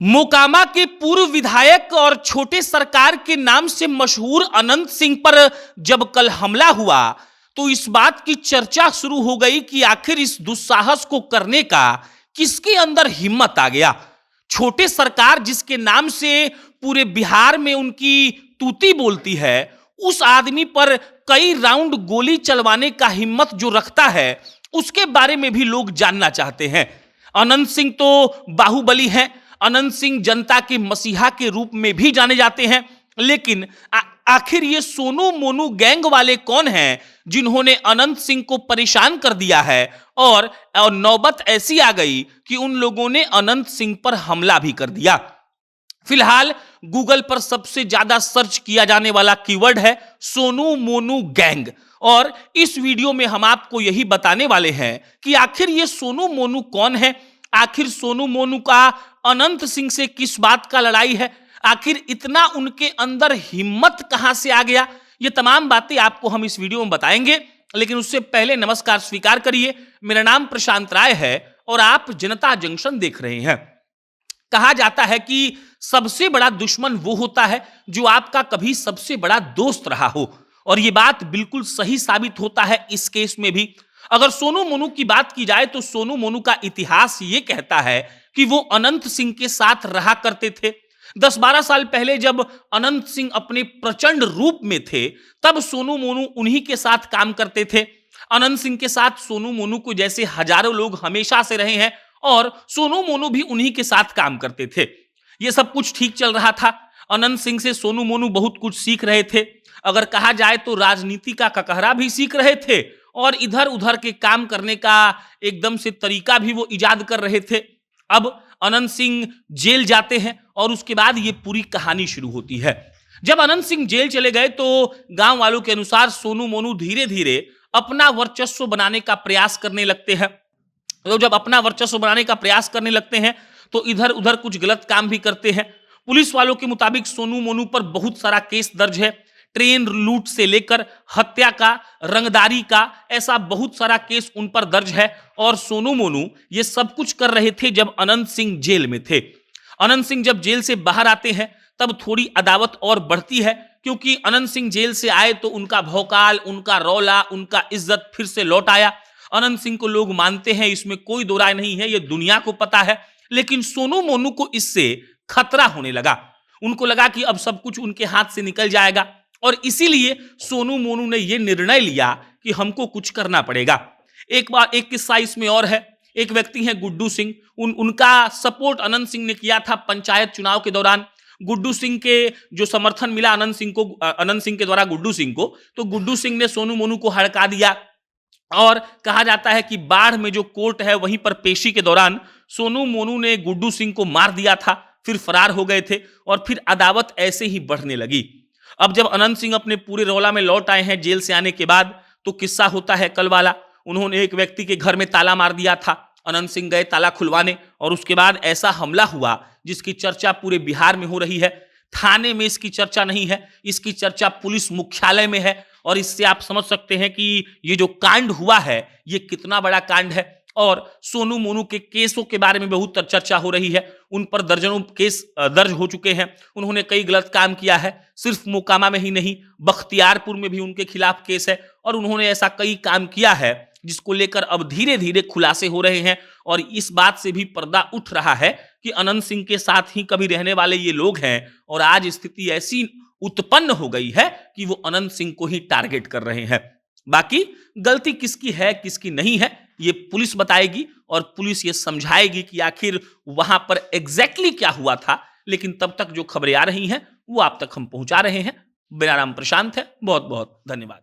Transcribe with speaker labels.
Speaker 1: मोकामा के पूर्व विधायक और छोटे सरकार के नाम से मशहूर अनंत सिंह पर जब कल हमला हुआ तो इस बात की चर्चा शुरू हो गई कि आखिर इस दुस्साहस को करने का किसके अंदर हिम्मत आ गया। छोटे सरकार जिसके नाम से पूरे बिहार में उनकी तूती बोलती है, उस आदमी पर कई राउंड गोली चलवाने का हिम्मत जो रखता है, उसके बारे में भी लोग जानना चाहते हैं। अनंत सिंह तो बाहुबली हैं, अनंत सिंह जनता के मसीहा के रूप में भी जाने जाते हैं, लेकिन आखिर ये सोनू मोनू गैंग वाले कौन हैं जिन्होंने अनंत सिंह को परेशान कर दिया है और नौबत ऐसी आ गई कि उन लोगों ने अनंत सिंह पर हमला भी कर दिया। फिलहाल गूगल पर सबसे ज्यादा सर्च किया जाने वाला कीवर्ड है सोनू मोनू गैंग, और इस वीडियो में हम आपको यही बताने वाले हैं कि आखिर ये सोनू मोनू कौन है, आखिर सोनू मोनू का अनंत सिंह से किस बात का लड़ाई है, आखिर इतना उनके अंदर हिम्मत कहां से आ गया। ये तमाम बातें आपको हम इस वीडियो में बताएंगे, लेकिन उससे पहले नमस्कार स्वीकार करिए। मेरा नाम प्रशांत राय है और आप जनता जंक्शन देख रहे हैं। कहा जाता है कि सबसे बड़ा दुश्मन वो होता है जो आपका कभी सबसे बड़ा दोस्त रहा हो, और ये बात बिल्कुल सही साबित होता है इस केस में भी। अगर सोनू मोनू की बात की जाए तो सोनू मोनू का इतिहास ये कहता है कि वो अनंत सिंह के साथ रहा करते थे। 10-12 साल पहले जब अनंत सिंह अपने प्रचंड रूप में थे, तब सोनू मोनू उन्हीं के साथ काम करते थे। अनंत सिंह के साथ सोनू मोनू को जैसे हजारों लोग हमेशा से रहे हैं, और सोनू मोनू भी उन्हीं के साथ काम करते थे। ये सब कुछ ठीक चल रहा था। अनंत सिंह से सोनू मोनू बहुत कुछ सीख रहे थे। अगर कहा जाए तो राजनीति का ककहरा भी सीख रहे थे, और इधर उधर के काम करने का एकदम से तरीका भी वो इजाद कर रहे थे। अब अनंत सिंह जेल जाते हैं और उसके बाद ये पूरी कहानी शुरू होती है। जब अनंत सिंह जेल चले गए तो गांव वालों के अनुसार सोनू मोनू धीरे धीरे अपना वर्चस्व बनाने का प्रयास करने लगते हैं। तो जब अपना वर्चस्व बनाने का प्रयास करने लगते हैं तो इधर उधर कुछ गलत काम भी करते हैं। पुलिस वालों के मुताबिक सोनू मोनू पर बहुत सारा केस दर्ज है। ट्रेन लूट से लेकर हत्या का, रंगदारी का, ऐसा बहुत सारा केस उन पर दर्ज है। और सोनू मोनू ये सब कुछ कर रहे थे जब अनंत सिंह जेल में थे। अनंत सिंह जब जेल से बाहर आते हैं तब थोड़ी अदावत और बढ़ती है, क्योंकि अनंत सिंह जेल से आए तो उनका भौकाल, उनका रौला, उनका इज्जत फिर से लौट आया। अनंत सिंह को लोग मानते हैं, इसमें कोई दो राय नहीं है, ये दुनिया को पता है। लेकिन सोनू मोनू को इससे खतरा होने लगा। उनको लगा कि अब सब कुछ उनके हाथ से निकल जाएगा, और इसीलिए सोनू मोनू ने यह निर्णय लिया कि हमको कुछ करना पड़ेगा। एक बार एक किस्सा इसमें और है। एक व्यक्ति है गुड्डू सिंह, उनका सपोर्ट अनंत सिंह ने किया था पंचायत चुनाव के दौरान। गुड्डू सिंह के जो समर्थन मिला अनंत सिंह के द्वारा गुड्डू सिंह को, तो गुड्डू सिंह ने सोनू मोनू को हड़का दिया। और कहा जाता है कि बाढ़ में जो कोर्ट है वहीं पर पेशी के दौरान सोनू मोनू ने गुड्डू सिंह को मार दिया था, फिर फरार हो गए थे, और फिर अदावत ऐसे ही बढ़ने लगी। अब जब अनंत सिंह अपने पूरे रौला में लौट आए हैं जेल से आने के बाद, तो किस्सा होता है कल वाला। उन्होंने एक व्यक्ति के घर में ताला मार दिया था। अनंत सिंह गए ताला खुलवाने, और उसके बाद ऐसा हमला हुआ जिसकी चर्चा पूरे बिहार में हो रही है। थाने में इसकी चर्चा नहीं है, इसकी चर्चा पुलिस मुख्यालय में है। और इससे आप समझ सकते हैं कि ये जो कांड हुआ है ये कितना बड़ा कांड है। और सोनू मोनू के केसों के बारे में बहुत चर्चा हो रही है। उन पर दर्जनों केस दर्ज हो चुके हैं। उन्होंने कई गलत काम किया है। सिर्फ मोकामा में ही नहीं, बख्तियारपुर में भी उनके खिलाफ केस है, और उन्होंने ऐसा कई काम किया है जिसको लेकर अब धीरे धीरे खुलासे हो रहे हैं। और इस बात से भी पर्दा उठ रहा है कि अनंत सिंह के साथ ही कभी रहने वाले ये लोग हैं, और आज स्थिति ऐसी उत्पन्न हो गई है कि वो अनंत सिंह को ही टारगेट कर रहे हैं। बाकी गलती किसकी है किसकी नहीं है ये पुलिस बताएगी, और पुलिस ये समझाएगी कि आखिर वहां पर एग्जैक्टली क्या हुआ था। लेकिन तब तक जो खबरें आ रही हैं वो आप तक हम पहुंचा रहे हैं। मेरा नाम प्रशांत है। बहुत बहुत धन्यवाद।